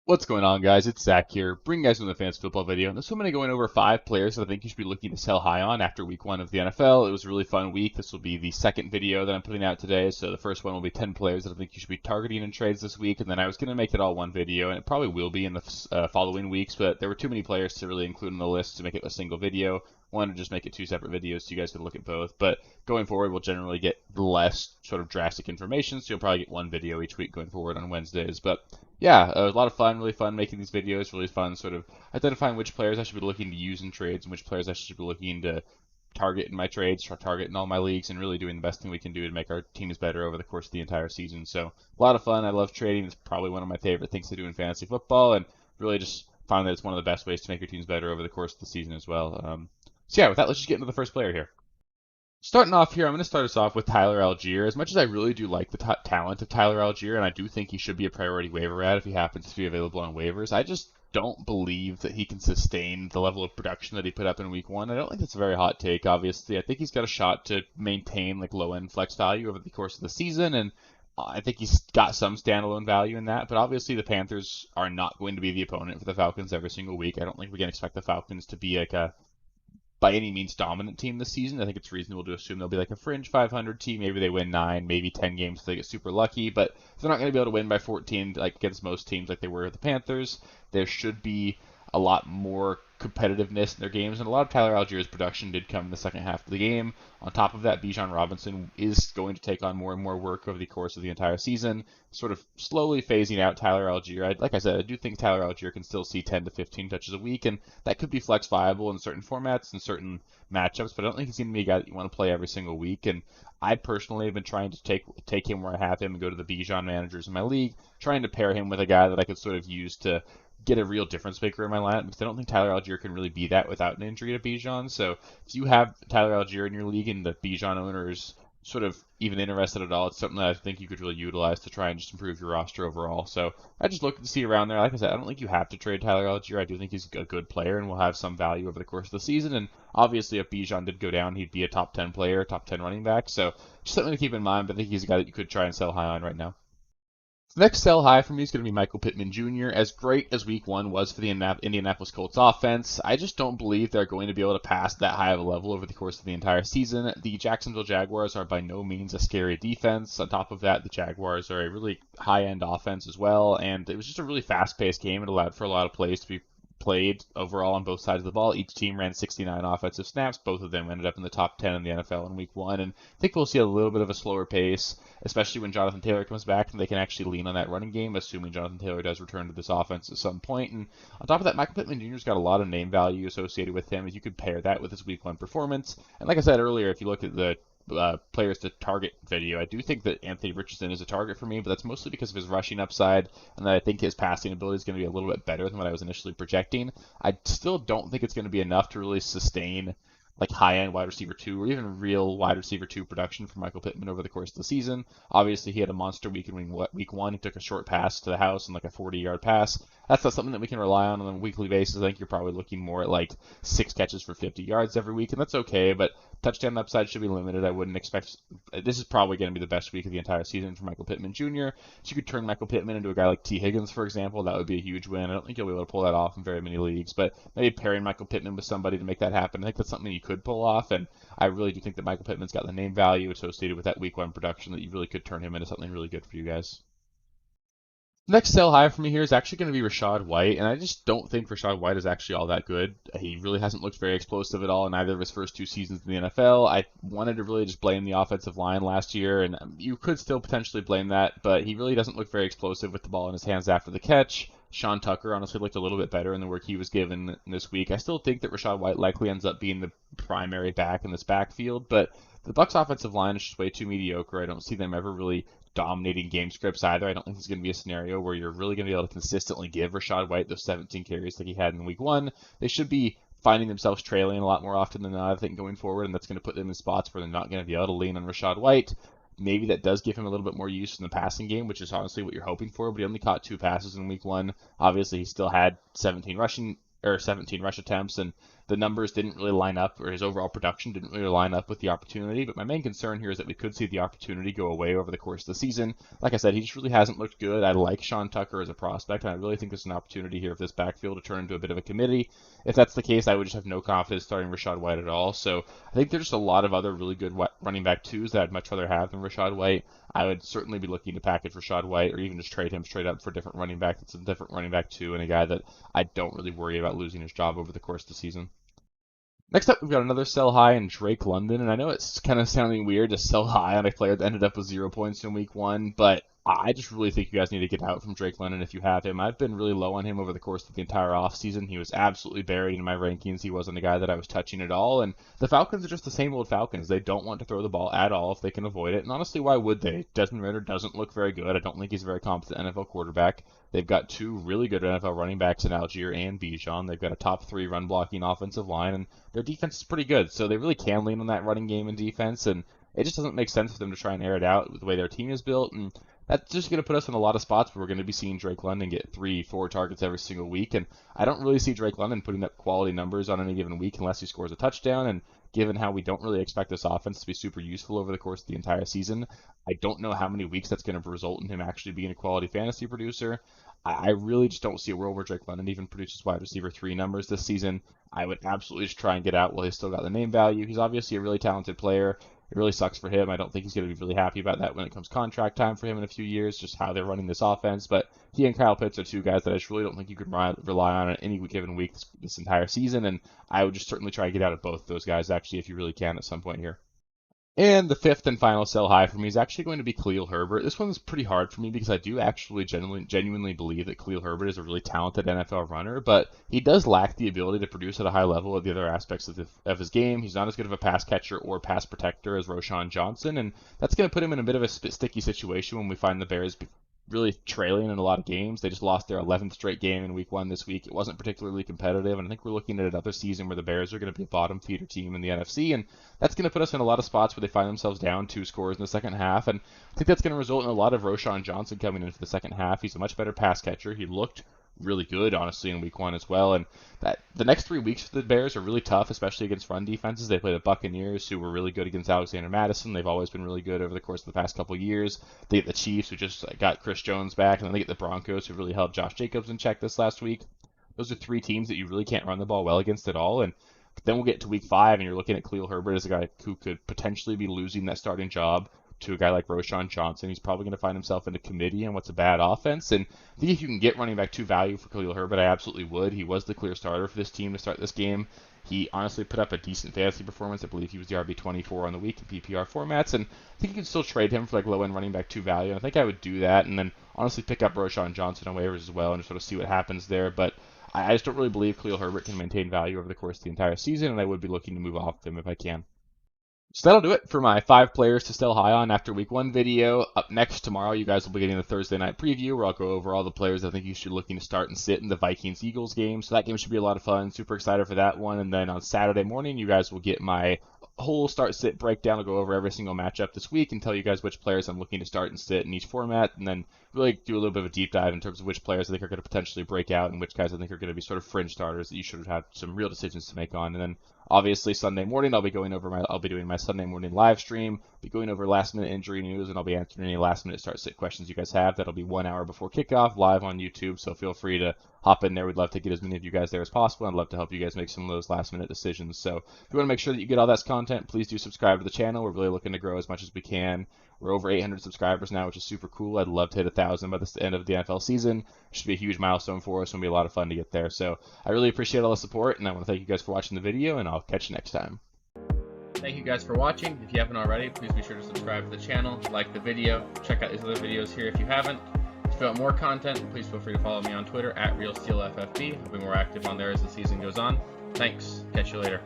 What's going on, guys? It's Zach here, bringing you guys another fantasy football video. And this one, I'm going to go over 5 players that I think you should be looking to sell high on after week 1 of the NFL. It was a really fun week. This will be the second video that I'm putting out today. So the first one will be 10 players that I think you should be targeting in trades this week. And then I was going to make it all one video, and it probably will be in the following weeks, but there were too many players to really include in the list to make it a single video. Wanted to just make it 2 separate videos so you guys could look at both. But going forward, we'll generally get less sort of drastic information, so you'll probably get one video each week going forward on Wednesdays. But yeah, a lot of fun, really fun making these videos, really fun sort of identifying which players I should be looking to use in trades and which players I should be looking to target in my trades, target in all my leagues, and really doing the best thing we can do to make our teams better over the course of the entire season. So a lot of fun. I love trading. It's probably one of my favorite things to do in fantasy football, and really just find that it's one of the best ways to make your teams better over the course of the season as well. So yeah, with that, let's just get into the first player here. Starting off here, I'm going to start us off with Tyler Algier. As much as I really do like the talent of Tyler Algier, and I do think he should be a priority waiver ad if he happens to be available on waivers, I just don't believe that he can sustain the level of production that he put up in week 1. I don't think that's a very hot take, obviously. I think he's got a shot to maintain like low-end flex value over the course of the season, and I think he's got some standalone value in that, but obviously the Panthers are not going to be the opponent for the Falcons every single week. I don't think we can expect the Falcons to be like a by any means dominant team this season. I think it's reasonable to assume they'll be like a fringe 500 team. Maybe they win 9, maybe 10 games if they get super lucky, but if they're not going to be able to win by 14 like against most teams like they were with the Panthers, there should be a lot more competitiveness in their games, and a lot of Tyler Algier's production did come in the second half of the game. On top of that, Bijan Robinson is going to take on more and more work over the course of the entire season, sort of slowly phasing out Tyler Algier. Like I said, I do think Tyler Algier can still see 10 to 15 touches a week, and that could be flex viable in certain formats and certain matchups, but I don't think he's going to be a guy that you want to play every single week. And I personally have been trying to take him where I have him and go to the Bijan managers in my league, trying to pair him with a guy that I could sort of use to get a real difference maker in my lineup, because I don't think Tyler Algier can really be that without an injury to Bijan. So if you have Tyler Algier in your league and the Bijan owners sort of even interested at all, it's something that I think you could really utilize to try and just improve your roster overall. So I just look to see around there. Like I said, I don't think you have to trade Tyler Algier. I do think he's a good player and will have some value over the course of the season. And obviously, if Bijan did go down, he'd be a top 10 player, top 10 running back. So just something to keep in mind. But I think he's a guy that you could try and sell high on right now. The next sell high for me is going to be Michael Pittman Jr. As great as week 1 was for the Indianapolis Colts offense, I just don't believe they're going to be able to pass that high of a level over the course of the entire season. The Jacksonville Jaguars are by no means a scary defense. On top of that, the Jaguars are a really high-end offense as well, and it was just a really fast-paced game. It allowed for a lot of plays to be played overall on both sides of the ball. Each team ran 69 offensive snaps. Both of them ended up in the top 10 in the NFL in week 1, and I think we'll see a little bit of a slower pace, especially when Jonathan Taylor comes back and they can actually lean on that running game, assuming Jonathan Taylor does return to this offense at some point. And on top of that, Michael Pittman Jr.'s got a lot of name value associated with him. If you could pair that with his week 1 performance, and like I said earlier, if you look at the players to target video, I do think that Anthony Richardson is a target for me, but that's mostly because of his rushing upside, and that I think his passing ability is going to be a little bit better than what I was initially projecting. I still don't think it's going to be enough to really sustain like high-end wide receiver 2 or even real wide receiver 2 production for Michael Pittman over the course of the season. Obviously, he had a monster week in week 1. He took a short pass to the house and like a 40-yard pass. That's not something that we can rely on a weekly basis. I think you're probably looking more at like 6 catches for 50 yards every week, and that's okay, but touchdown upside should be limited. I wouldn't expect this is probably going to be the best week of the entire season for Michael Pittman Jr. So you could turn Michael Pittman into a guy like T. Higgins, for example. That would be a huge win. I don't think you'll be able to pull that off in very many leagues, but maybe pairing Michael Pittman with somebody to make that happen, I think that's something you could pull off, and I really do think that Michael Pittman's got the name value associated with that week 1 production that you really could turn him into something really good for you guys. Next sell high for me here is actually going to be Rachaad White, and I just don't think Rachaad White is actually all that good. He really hasn't looked very explosive at all in either of his first 2 seasons in the NFL. I wanted to really just blame the offensive line last year, and you could still potentially blame that, but he really doesn't look very explosive with the ball in his hands after the catch. Sean Tucker honestly looked a little bit better in the work he was given this week. I still think that Rachaad White likely ends up being the primary back in this backfield, but the Bucs offensive line is just way too mediocre. I don't see them ever really dominating game scripts either. I don't think there's going to be a scenario where you're really going to be able to consistently give Rachaad White those 17 carries like he had in week 1. They should be finding themselves trailing a lot more often than not, I think, going forward, and that's going to put them in spots where they're not going to be able to lean on Rachaad White. Maybe that does give him a little bit more use in the passing game, which is honestly what you're hoping for, but he only caught 2 passes in week 1. Obviously, he still had 17 rush attempts, and the numbers didn't really line up, or his overall production didn't really line up with the opportunity. But my main concern here is that we could see the opportunity go away over the course of the season. Like I said, he just really hasn't looked good. I like Sean Tucker as a prospect, and I really think there's an opportunity here for this backfield to turn into a bit of a committee. If that's the case, I would just have no confidence starting Rachaad White at all. So I think there's just a lot of other really good running back twos that I'd much rather have than Rachaad White. I would certainly be looking to package Rachaad White, or even just trade him straight up for a different running back that's a different running back two, and a guy that I don't really worry about losing his job over the course of the season. Next up, we've got another sell high in Drake London, and I know it's kind of sounding weird to sell high on a player that ended up with 0 points in week 1, but I just really think you guys need to get out from Drake London if you have him. I've been really low on him over the course of the entire offseason. He was absolutely buried in my rankings. He wasn't a guy that I was touching at all, and the Falcons are just the same old Falcons. They don't want to throw the ball at all if they can avoid it, and honestly, why would they? Desmond Ridder doesn't look very good. I don't think he's a very competent NFL quarterback. They've got 2 really good NFL running backs in ALLGEIER and Bijan. They've got a top 3 run-blocking offensive line, and their defense is pretty good, so they really can lean on that running game and defense, and it just doesn't make sense for them to try and air it out with the way their team is built, and that's just going to put us in a lot of spots where we're going to be seeing Drake London get 3-4 targets every single week, and I don't really see Drake London putting up quality numbers on any given week unless he scores a touchdown, and given how we don't really expect this offense to be super useful over the course of the entire season, I don't know how many weeks that's going to result in him actually being a quality fantasy producer. I really just don't see a world where Drake London even produces wide receiver 3 numbers this season. I would absolutely just try and get out while he's still got the name value. He's obviously a really talented player. It really sucks for him. I don't think he's going to be really happy about that when it comes contract time for him in a few years, just how they're running this offense. But he and Kyle Pitts are 2 guys that I just really don't think you can rely on any given week this entire season. And I would just certainly try to get out of both those guys, actually, if you really can at some point here. And the 5th and final sell high for me is actually going to be KHALIL Herbert. This one's pretty hard for me because I do actually genuinely believe that KHALIL Herbert is a really talented NFL runner, but he does lack the ability to produce at a high level at the other aspects of his game. He's not as good of a pass catcher or pass protector as Roschon Johnson, and that's going to put him in a bit of a sticky situation when we find the Bears really trailing in a lot of games. They just lost their 11th straight game in week 1 this week. It wasn't particularly competitive, and I think we're looking at another season where the Bears are going to be a bottom feeder team in the NFC, and that's going to put us in a lot of spots where they find themselves down 2 scores in the second half, and I think that's going to result in a lot of Roschon Johnson coming into the second half. He's a much better pass catcher. He looked really good, honestly, in week 1 as well, and that the next 3 weeks for the Bears are really tough, especially against run defenses. They play the Buccaneers, who were really good against Alexander Madison. They've always been really good over the course of the past couple of years. They get the Chiefs, who just got Chris Jones back, and then they get the Broncos, who really held Josh Jacobs in check this last week. Those are 3 teams that you really can't run the ball well against at all, and then we'll get to week 5, and you're looking at KHALIL Herbert as a guy who could potentially be losing that starting job to a guy like Roschon Johnson. He's probably going to find himself in a committee on what's a bad offense. And I think if you can get running back 2 value for KHALIL Herbert, I absolutely would. He was the clear starter for this team to start this game. He honestly put up a decent fantasy performance. I believe he was the RB24 on the week in PPR formats. And I think you can still trade him for like low-end running back 2 value. And I think I would do that. And then honestly pick up Roschon Johnson on waivers as well and just sort of see what happens there. But I just don't really believe KHALIL Herbert can maintain value over the course of the entire season. And I would be looking to move off him if I can. So that'll do it for my 5 players to sell high on after week 1 video. Up next tomorrow, you guys will be getting the Thursday night preview where I'll go over all the players I think you should be looking to start and sit in the Vikings-Eagles game. So that game should be a lot of fun. Super excited for that one. And then on Saturday morning, you guys will get my whole start-sit breakdown. I'll go over every single matchup this week and tell you guys which players I'm looking to start and sit in each format, and then really do a little bit of a deep dive in terms of which players I think are going to potentially break out and which guys I think are going to be sort of fringe starters that you should have some real decisions to make on. And then obviously Sunday morning I'll be doing my Sunday morning live stream, be going over last-minute injury news, and I'll be answering any last-minute start-sit questions you guys have. That'll be 1 hour before kickoff live on YouTube, so feel free to hop in there. We'd love to get as many of you guys there as possible. I'd love to help you guys make some of those last-minute decisions. So if you want to make sure that you get all that content, please do subscribe to the channel. We're really looking to grow as much as we can. We're over 800 subscribers now, which is super cool. I'd love to hit 1,000 by the end of the NFL season. It should be a huge milestone for us. It'll be a lot of fun to get there. So I really appreciate all the support, and I want to thank you guys for watching the video, and I'll catch you next time. Thank you guys for watching. If you haven't already, please be sure to subscribe to the channel, like the video, check out these other videos here if you haven't. If you want more content, please feel free to follow me on Twitter at RealSteelFFB. I'll be more active on there as the season goes on. Thanks. Catch you later.